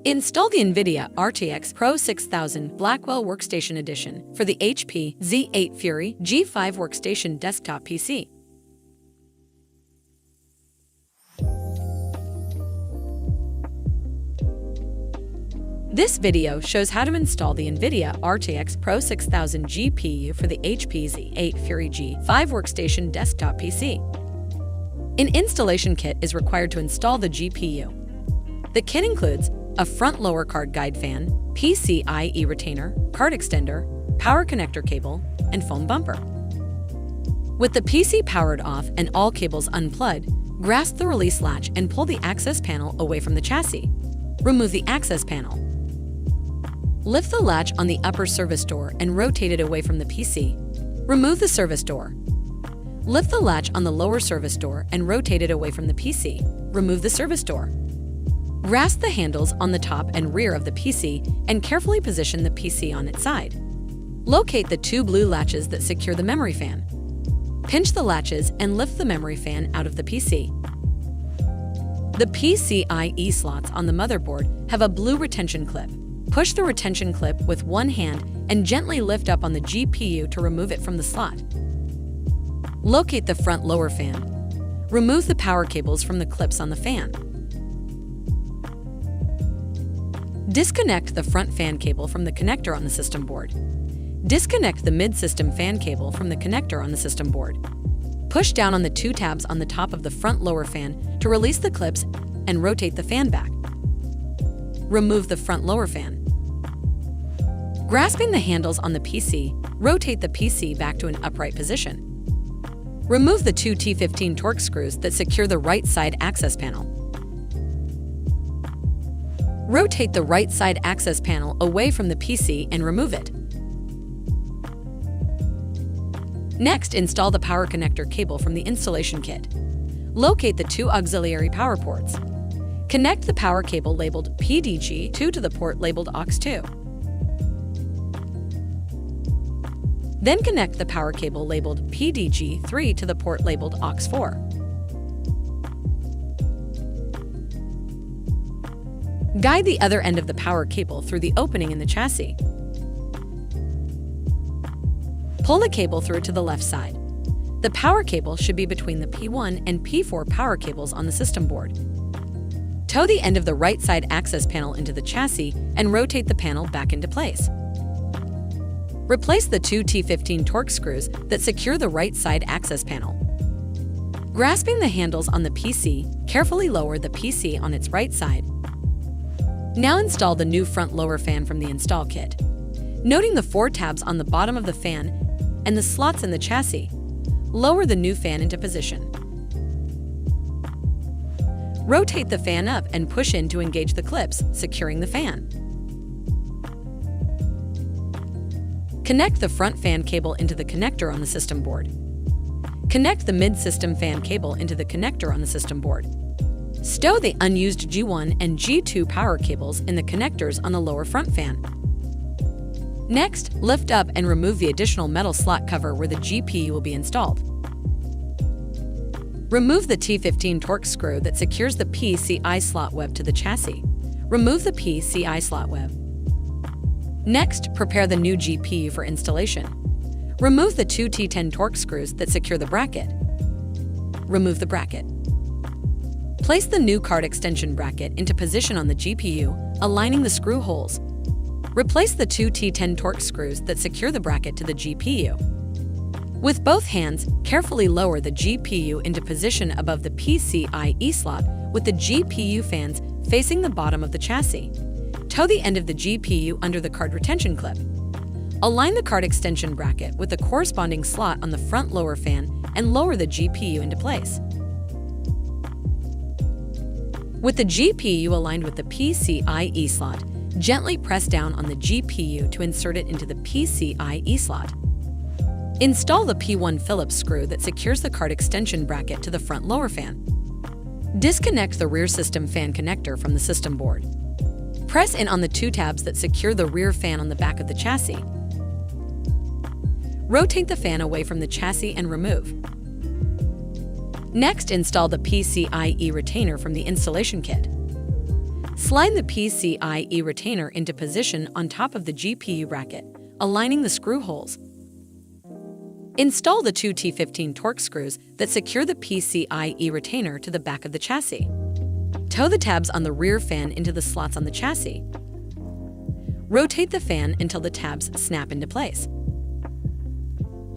Install the NVIDIA RTX PRO 6000 Blackwell Workstation Edition for the HP Z8 Fury G5 Workstation Desktop PC. This video shows how to install the NVIDIA RTX PRO 6000 GPU for the HP Z8 Fury G5 Workstation Desktop PC. An installation kit is required to install the GPU. The kit includes a front lower card guide fan, PCIe retainer, card extender, power connector cable, and foam bumper. With the PC powered off and all cables unplugged, grasp the release latch and pull the access panel away from the chassis. Remove the access panel. Lift the latch on the upper service door and rotate it away from the PC. Remove the service door. Lift the latch on the lower service door and rotate it away from the PC. Remove the service door. Grasp the handles on the top and rear of the PC and carefully position the PC on its side. Locate the two blue latches that secure the memory fan. Pinch the latches and lift the memory fan out of the PC. The PCIe slots on the motherboard have a blue retention clip. Push the retention clip with one hand and gently lift up on the GPU to remove it from the slot. Locate the front lower fan. Remove the power cables from the clips on the fan. Disconnect the front fan cable from the connector on the system board. Disconnect the mid-system fan cable from the connector on the system board. Push down on the two tabs on the top of the front lower fan to release the clips and rotate the fan back. Remove the front lower fan. Grasping the handles on the PC, rotate the PC back to an upright position. Remove the two T15 Torx screws that secure the right side access panel. Rotate the right side access panel away from the PC and remove it. Next, install the power connector cable from the installation kit. Locate the two auxiliary power ports. Connect the power cable labeled PDG2 to the port labeled AUX2. Then connect the power cable labeled PDG3 to the port labeled AUX4. Guide the other end of the power cable through the opening in the chassis. Pull the cable through to the left side. The power cable should be between the P1 and P4 power cables on the system board. Tow the end of the right side access panel into the chassis and rotate the panel back into place. Replace the two T15 Torx screws that secure the right side access panel. Grasping the handles on the PC, carefully lower the PC on its right side. Now install the new front lower fan from the install kit. Noting the four tabs on the bottom of the fan and the slots in the chassis, lower the new fan into position. Rotate the fan up and push in to engage the clips, securing the fan. Connect the front fan cable into the connector on the system board. Connect the mid-system fan cable into the connector on the system board. Stow the unused G1 and G2 power cables in the connectors on the lower front fan. Next, lift up and remove the additional metal slot cover where the GPU will be installed. Remove the T15 Torx screw that secures the PCI slot web to the chassis. Remove the PCI slot web. Next, prepare the new GPU for installation. Remove the two T10 Torx screws that secure the bracket. Remove the bracket. Place the new card extension bracket into position on the GPU, aligning the screw holes. Replace the two T10 Torx screws that secure the bracket to the GPU. With both hands, carefully lower the GPU into position above the PCIe slot with the GPU fans facing the bottom of the chassis. Tow the end of the GPU under the card retention clip. Align the card extension bracket with the corresponding slot on the front lower fan and lower the GPU into place. With the GPU aligned with the PCIe slot, gently press down on the GPU to insert it into the PCIe slot. Install the P1 Phillips screw that secures the card extension bracket to the front lower fan. Disconnect the rear system fan connector from the system board. Press in on the two tabs that secure the rear fan on the back of the chassis. Rotate the fan away from the chassis and remove. Next, install the PCIe retainer from the installation kit. Slide the PCIe retainer into position on top of the GPU bracket, aligning the screw holes. Install the two T15 Torx screws that secure the PCIe retainer to the back of the chassis. Tow the tabs on the rear fan into the slots on the chassis. Rotate the fan until the tabs snap into place.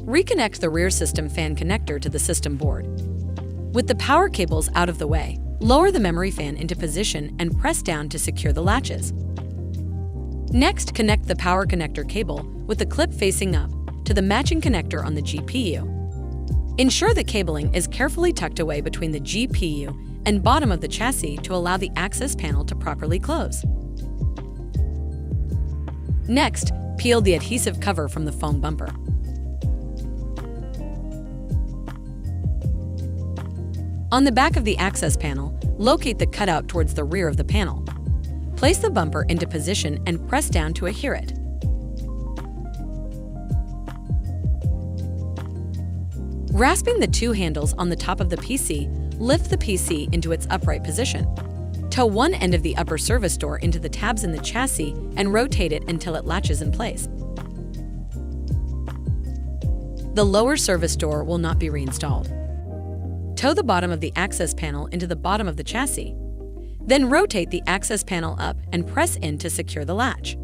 Reconnect the rear system fan connector to the system board. With the power cables out of the way, lower the memory fan into position and press down to secure the latches. Next, connect the power connector cable with the clip facing up to the matching connector on the GPU. Ensure the cabling is carefully tucked away between the GPU and bottom of the chassis to allow the access panel to properly close. Next, peel the adhesive cover from the foam bumper. On the back of the access panel, locate the cutout towards the rear of the panel. Place the bumper into position and press down to adhere it. Grasping the two handles on the top of the PC, lift the PC into its upright position. Tow one end of the upper service door into the tabs in the chassis and rotate it until it latches in place. The lower service door will not be reinstalled. Tow the bottom of the access panel into the bottom of the chassis. Then rotate the access panel up and press in to secure the latch.